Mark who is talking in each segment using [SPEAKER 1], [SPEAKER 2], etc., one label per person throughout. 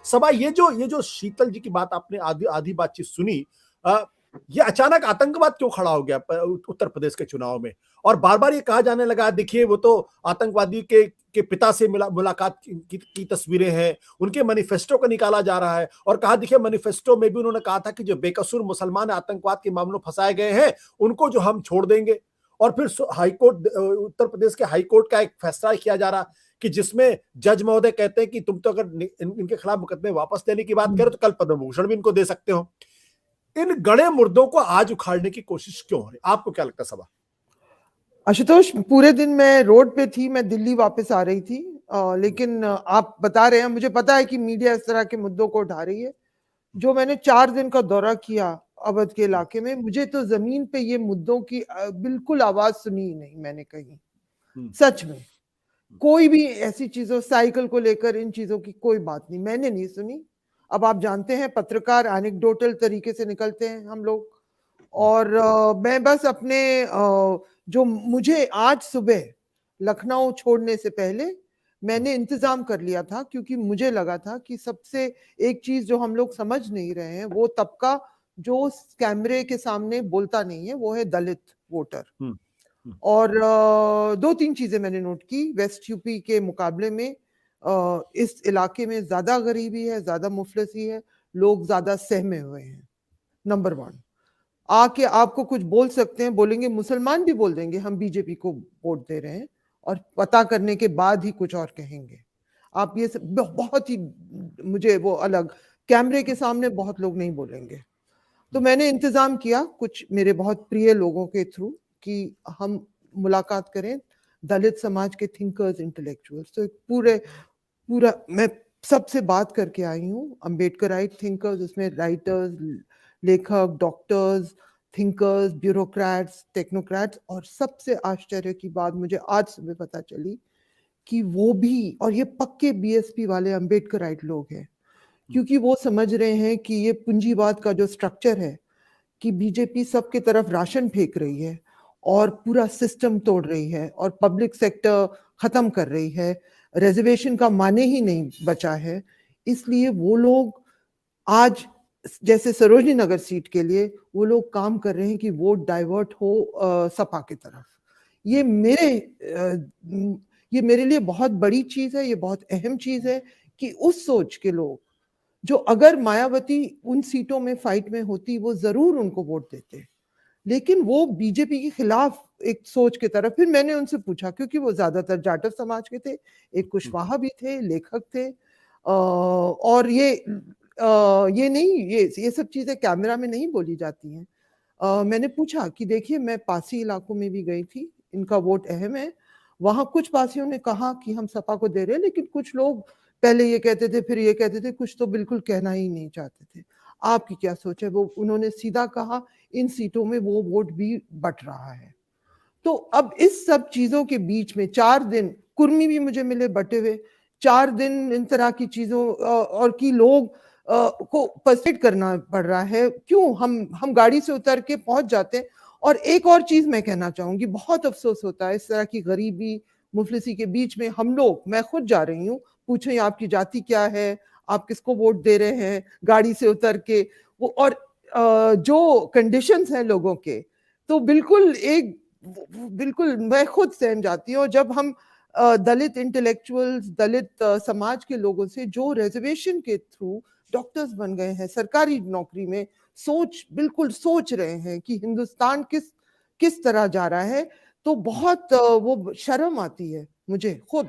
[SPEAKER 1] सबा ये जो शीतल जी की बात आपने आधी आधी बातचीत सुनी, अ, ये अचानक आतंकवाद क्यों खड़ा हो गया उत्तर प्रदेश के चुनाव में? और बार-बार ये कहा जाने लगा, देखिए वो तो आतंकवादी के पिता से मुलाकात की तस्वीरें हैं, उनके मैनिफेस्टो को निकाला जा रहा है और कहा देखिए मैनिफेस्टो में भी उन्होंने कहा था कि जो बेकसूर मुसलमान आतंकवाद के मामलों फँसाए गए हैं, उनको जो हम छोड़ देंगे। और फिर उत्तर प्रदेश के हाई कोर्ट का एक फैसला किया जा रहा कि जिसमें जज महोदय कहते हैं कि तुम तो अगर इनके खिलाफ मुकदमे वापस लेने की बात करो तो कल पद्म भूषण भी इनको दे सकते हो। इन गड़े मुर्दों को आज उखाड़ने की कोशिश क्यों हो रही? आपको क्या लगता है सबा?
[SPEAKER 2] आशुतोष, पूरे दिन मैं रोड पे थी, मैं दिल्ली वापस आ रही थी, लेकिन आप बता रहे हैं, मुझे पता है कि मीडिया इस तरह के मुद्दों को उठा रही है। जो मैंने 4 दिन का दौरा किया अवध के इलाके में, मुझे तो जमीन पे ये मुद्दों की बिल्कुल आवाज सुनी ही नहीं मैंने कहीं। सच में कोई भी ऐसी चीजों, साइकिल को लेकर इन चीजों की कोई बात नहीं, मैंने नहीं सुनी। अब आप जानते हैं पत्रकार एनेक्डोटल तरीके से निकलते हैं हम लोग, और मैं बस अपने जो मुझे आज सुबह लखनऊ छोड़ने से पहले मैंने इंतजाम कर लिया था, क्योंकि मुझे लगा था कि सबसे एक चीज जो हम लोग समझ नहीं रहे हैं, वो तबका जो कैमरे के सामने बोलता नहीं है, वो है दलित वोटर। और 2-3 चीजें मैंने नोट की वेस्ट यूपी के मुकाबले में। इस इलाके में ज्यादा गरीबी है, ज्यादा मुफलिसी है, लोग ज्यादा सहमे हुए हैं। नंबर 1, आके आपको कुछ बोल सकते हैं, बोलेंगे, मुसलमान भी बोल देंगे हम बीजेपी को वोट दे रहे हैं, और पता करने के बाद ही कुछ और कहेंगे। आप ये सब बहुत ही, मुझे वो अलग, कैमरे के सामने बहुत लोग नहीं बोलेंगे। तो मैंने इंतजाम किया कुछ मेरे बहुत प्रिय लोगों के थ्रू कि हम मुलाकात करें दलित समाज के थिंकर्स, इंटेलेक्चुअल्स। तो एक पूरा मैं सबसे बात करके आई हूँ, अम्बेडकराइट थिंकर्स, उसमें राइटर्स, लेखक, डॉक्टर्स, थिंकर्स, ब्यूरोक्रेट्स, टेक्नोक्रेट्स, और सबसे आश्चर्य की बात मुझे आज सुबह पता चली कि वो भी, और ये पक्के बीएसपी वाले अम्बेडकराइट लोग हैं, क्योंकि वो समझ रहे हैं कि ये पूंजीवाद का जो स्ट्रक्चर है, कि बीजेपी सबके तरफ राशन फेंक रही है और पूरा सिस्टम तोड़ रही है और पब्लिक सेक्टर खत्म कर रही है, रिजर्वेशन का माने ही नहीं बचा है, इसलिए वो लोग आज जैसे सरोजनी नगर सीट के लिए वो लोग काम कर रहे हैं कि वोट डाइवर्ट हो सपा की तरफ। ये मेरे लिए बहुत बड़ी चीज है, ये बहुत अहम चीज है कि उस सोच के लोग, जो अगर मायावती उन सीटों में फाइट में होती, वो जरूर उनको वोट देते, लेकिन वो बीजेपी के खिलाफ एक सोच की तरफ। फिर मैंने उनसे पूछा, क्योंकि वो ज्यादातर जाटव समाज के थे, एक कुशवाहा भी थे, लेखक थे, और ये नहीं, ये सब चीजें कैमरा में नहीं बोली जाती हैं। मैंने पूछा कि देखिए, मैं पासी इलाकों में भी गई थी, इनका वोट अहम है, वहां कुछ पासियों ने कहा कि हम सपा को दे रहे हैं, लेकिन कुछ लोग पहले ये कहते थे, फिर ये कहते थे, कुछ तो बिल्कुल कहना ही नहीं चाहते थे। आपकी क्या सोच है? वो उन्होंने सीधा कहा, इन सीटों में वो वोट भी बट रहा है। तो अब इस सब चीजों के बीच में 4 दिन कुर्मी भी मुझे मिले बटे हुए, 4 दिन इन तरह की चीजों और की लोग को पर्सुएट करना पड़ रहा है। क्यों? हम गाड़ी से उतर के पहुंच जाते हैं। और एक और चीज मैं कहना चाहूंगी, बहुत अफसोस होता है इस तरह की गरीबी मुफलिसी के बीच में। हम लोग, मैं खुद जा रही हूँ, पूछे आपकी जाति क्या है, आप किसको वोट दे रहे हैं, गाड़ी से उतर के वो, और जो कंडीशंस हैं लोगों के, तो बिल्कुल मैं खुद सहम जाती हूँ। जब हम दलित इंटेलेक्चुअल्स, दलित समाज के लोगों से, जो रिजर्वेशन के थ्रू डॉक्टर्स बन गए हैं, सरकारी नौकरी में बिल्कुल सोच रहे हैं कि हिंदुस्तान किस तरह जा रहा है, तो बहुत वो शर्म आती है मुझे खुद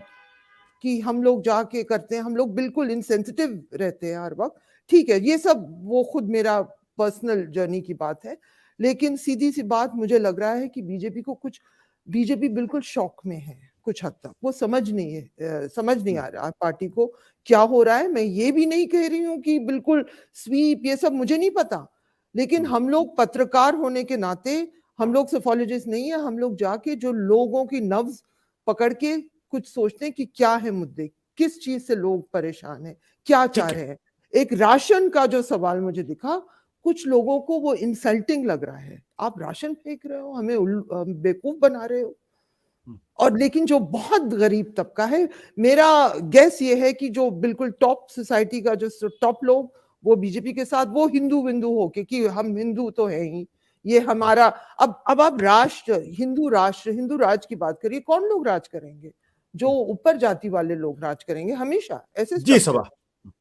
[SPEAKER 2] कि हम लोग जाके करते हैं। हम लोग बिल्कुल इनसेंसिटिव रहते हैं हर वक्त। ठीक है, ये सब वो खुद मेरा पर्सनल जर्नी की बात है, लेकिन सीधी सी बात, मुझे लग रहा है कि बीजेपी बिल्कुल शॉक में है कुछ हद तक। वो समझ नहीं आ रहा पार्टी को क्या हो रहा है। मैं ये भी नहीं कह रही हूँ कि बिल्कुल स्वीप, ये सब मुझे नहीं पता, लेकिन हम लोग पत्रकार होने के नाते, हम लोग सोफोलॉजिस्ट नहीं है, हम लोग जाके जो लोगों की नब्ज पकड़ के कुछ सोचते हैं कि क्या है मुद्दे, किस चीज से लोग परेशान हैं, क्या चाह रहे हैं। एक राशन का जो सवाल मुझे दिखा, कुछ लोगों को वो इंसल्टिंग लग रहा है। आप राशन फेंक रहे हो, हमें बेवकूफ बना रहे हो। और लेकिन जो बहुत गरीब तबका है, मेरा गैस ये है कि जो बिल्कुल टॉप सोसाइटी का जो टॉप लोग वो बीजेपी के साथ, वो हिंदू बिंदु हो के कि हम हिंदू तो है ही, ये हमारा। अब आप हिंदू राज की बात करिए, कौन लोग राज करेंगे? जो ऊपर जाति वाले लोग राज करेंगे हमेशा, ऐसे
[SPEAKER 1] जी
[SPEAKER 2] स्ट्रक्चर
[SPEAKER 1] सबा।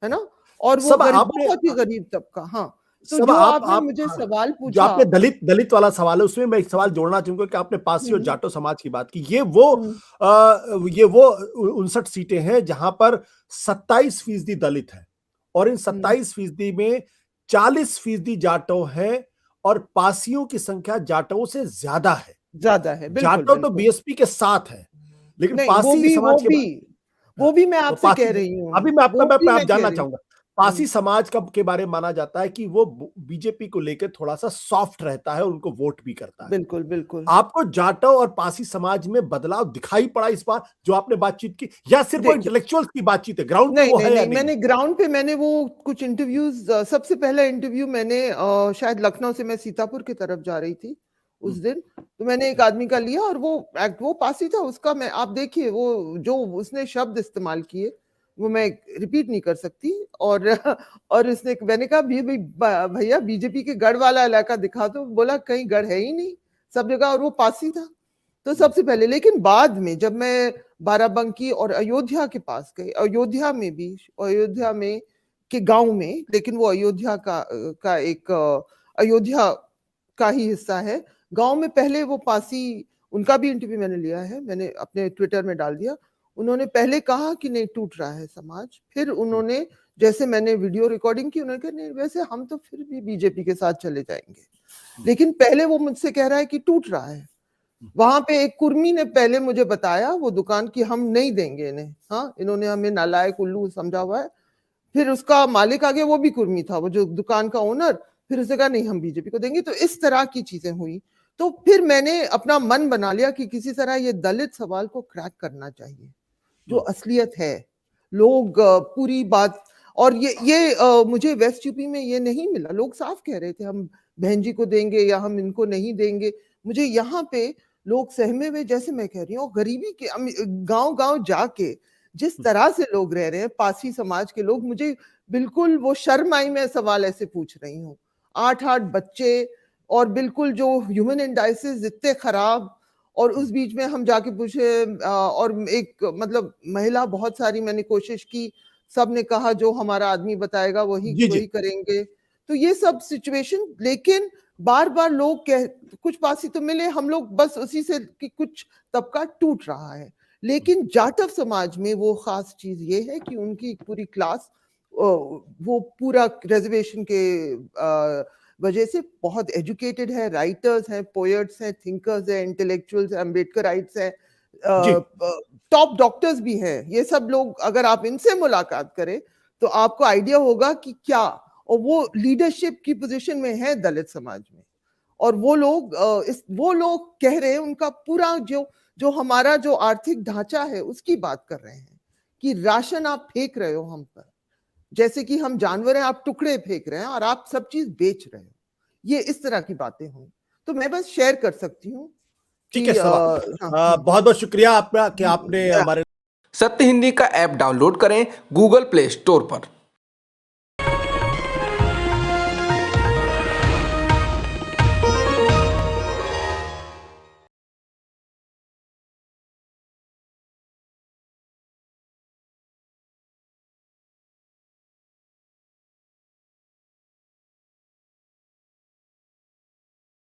[SPEAKER 2] है ना। और वो
[SPEAKER 1] सब आपने
[SPEAKER 2] बहुत ही गरीब तबका। हाँ, तो
[SPEAKER 1] सब
[SPEAKER 2] जो आपने
[SPEAKER 1] आप
[SPEAKER 2] मुझे
[SPEAKER 1] हाँ,
[SPEAKER 2] सवाल
[SPEAKER 1] जो
[SPEAKER 2] पूछा।
[SPEAKER 1] आपने दलित दलित वाला सवाल है उसमें मैं एक सवाल जोड़ना चाहूंगा कि आपने पासी और
[SPEAKER 2] हम्म,
[SPEAKER 1] जाटो समाज की बात की।
[SPEAKER 2] हम्म,
[SPEAKER 1] ये वो 59 सीटें हैं जहां पर 27% दलित है और इन
[SPEAKER 2] हम्म,
[SPEAKER 1] 27% में 40% जाटो है और पासियों की संख्या जाटों से ज्यादा है।
[SPEAKER 2] ज्यादा है, बिल्कुल
[SPEAKER 1] जाटो तो
[SPEAKER 2] बिल्कुल।
[SPEAKER 1] बीएसपी के साथ है, लेकिन
[SPEAKER 2] नहीं, वो
[SPEAKER 1] पासी
[SPEAKER 2] भी वो
[SPEAKER 1] समाज के
[SPEAKER 2] भी
[SPEAKER 1] हाँ,
[SPEAKER 2] वो भी मैं
[SPEAKER 1] तो
[SPEAKER 2] आपसे
[SPEAKER 1] पासी
[SPEAKER 2] कह रही हूँ।
[SPEAKER 1] अभी मैं आपका
[SPEAKER 2] वो भी
[SPEAKER 1] मैं आप
[SPEAKER 2] मैं कह
[SPEAKER 1] जानना
[SPEAKER 2] रही
[SPEAKER 1] चाहूंगा
[SPEAKER 2] हूँ।
[SPEAKER 1] पासी समाज का के बारे में माना जाता है कि वो बीजेपी को लेकर थोड़ा सा सॉफ्ट रहता है, उनको वोट भी करता है।
[SPEAKER 2] बिल्कुल बिल्कुल।
[SPEAKER 1] आपको जाटो और पासी समाज में बदलाव दिखाई पड़ा इस बार जो आपने बातचीत की, या सिर्फ वो
[SPEAKER 2] देखिए,
[SPEAKER 1] इंटेलेक्चुअल्स की बातचीत है, ग्राउंड पे
[SPEAKER 2] नहीं
[SPEAKER 1] वो
[SPEAKER 2] नहीं
[SPEAKER 1] है या
[SPEAKER 2] नहीं,
[SPEAKER 1] नहीं है?
[SPEAKER 2] मैंने ग्राउंड पे मैंने वो कुछ इंटरव्यूज, सबसे पहला इंटरव्यू मैंने शायद लखनऊ से मैं सीतापुर की तरफ जा रही थी उस
[SPEAKER 1] हम्म,
[SPEAKER 2] दिन, तो मैंने एक आदमी का लिया और वो पासी था उसका। मैं, आप देखिए वो जो उसने शब्द इस्तेमाल किए वो मैं रिपीट नहीं कर सकती। और और उसने, मैंने कहा भैया बीजेपी के गढ़ वाला इलाका दिखा दो। बोला कहीं गढ़ है ही नहीं, सब जगह। और वो पासी था। तो
[SPEAKER 1] हम्म,
[SPEAKER 2] सबसे पहले, लेकिन बाद में जब मैं बाराबंकी और अयोध्या के पास गए, अयोध्या में भी, अयोध्या में के गांव में, लेकिन वो अयोध्या का एक अयोध्या का ही हिस्सा है। गांव में पहले वो पासी, उनका भी इंटरव्यू मैंने लिया है, मैंने अपने ट्विटर में डाल दिया। उन्होंने पहले कहा कि नहीं टूट रहा है समाज, फिर उन्होंने, जैसे मैंने वीडियो रिकॉर्डिंग की, उन्होंने कहा नहीं वैसे हम तो फिर भी बीजेपी के साथ चले जाएंगे। लेकिन पहले वो मुझसे कह रहा है कि टूट रहा है। वहां पे एक कुर्मी ने पहले मुझे बताया वो दुकान की, हम नहीं देंगे इन्हें, हाँ इन्होंने हमें नालायक उल्लू समझा हुआ है। फिर उसका मालिक आ गया, वो भी कुर्मी था, वो जो दुकान का ओनर। फिर उसने कहा नहीं हम बीजेपी को देंगे। तो इस तरह की चीजें हुई। तो फिर मैंने अपना मन बना लिया कि किसी तरह ये दलित सवाल को क्रैक करना चाहिए, जो असलियत है। लोग पूरी बात, और मुझे वेस्ट यूपी में ये नहीं मिला। लोग साफ कह रहे थे हम बहन जी को देंगे या हम इनको नहीं देंगे। मुझे यहाँ पे लोग सहमे हुए, जैसे मैं कह रही हूँ, गरीबी के गांव गांव जाके जिस तरह से लोग रह रहे हैं, पासी समाज के लोग, मुझे बिल्कुल वो शर्म आई। मैं सवाल ऐसे पूछ रही हूँ, 8-8 बच्चे, और बिल्कुल जो ह्यूमन इंडाइसिस इतने खराब। और उस बीच में हम जाके पूछे, और एक मतलब महिला, बहुत सारी मैंने कोशिश की, सब ने कहा जो हमारा आदमी बताएगा वही
[SPEAKER 1] जी जी।
[SPEAKER 2] वही करेंगे। तो ये सब सिचुएशन, लेकिन बार बार लोग कह, कुछ पासी तो मिले, हम लोग बस उसी से कि कुछ तबका टूट रहा है। लेकिन जाटव समाज में वो खास चीज ये है कि उनकी पूरी क्लास, वो पूरा रिजर्वेशन के वजह से बहुत एजुकेटेड है, राइटर्स हैं, पोएट्स हैं, थिंकर्स हैं, इंटेलेक्चुअल्स हैं, अम्बेडकराइट्स हैं,
[SPEAKER 1] जी
[SPEAKER 2] टॉप डॉक्टर्स भी हैं। ये सब लोग, अगर आप इनसे मुलाकात करें तो आपको आइडिया होगा कि क्या, और वो लीडरशिप की पोजीशन में है दलित समाज में। और वो लोग कह रहे हैं, उनका पूरा जो हमारा जो आर्थिक ढांचा है उसकी बात कर रहे हैं कि राशन आप फेंक रहे हो हम पर, जैसे कि हम जानवर हैं, आप टुकड़े फेंक रहे हैं और आप सब चीज बेच रहे हो। ये इस तरह की बातें हुई। तो मैं बस शेयर कर सकती हूँ
[SPEAKER 1] ठीक है
[SPEAKER 2] कि
[SPEAKER 1] सबा।
[SPEAKER 2] हाँ,
[SPEAKER 1] बहुत बहुत शुक्रिया आपका कि आपने हमारे
[SPEAKER 3] सत्य हिंदी का ऐप डाउनलोड करें गूगल प्ले स्टोर पर।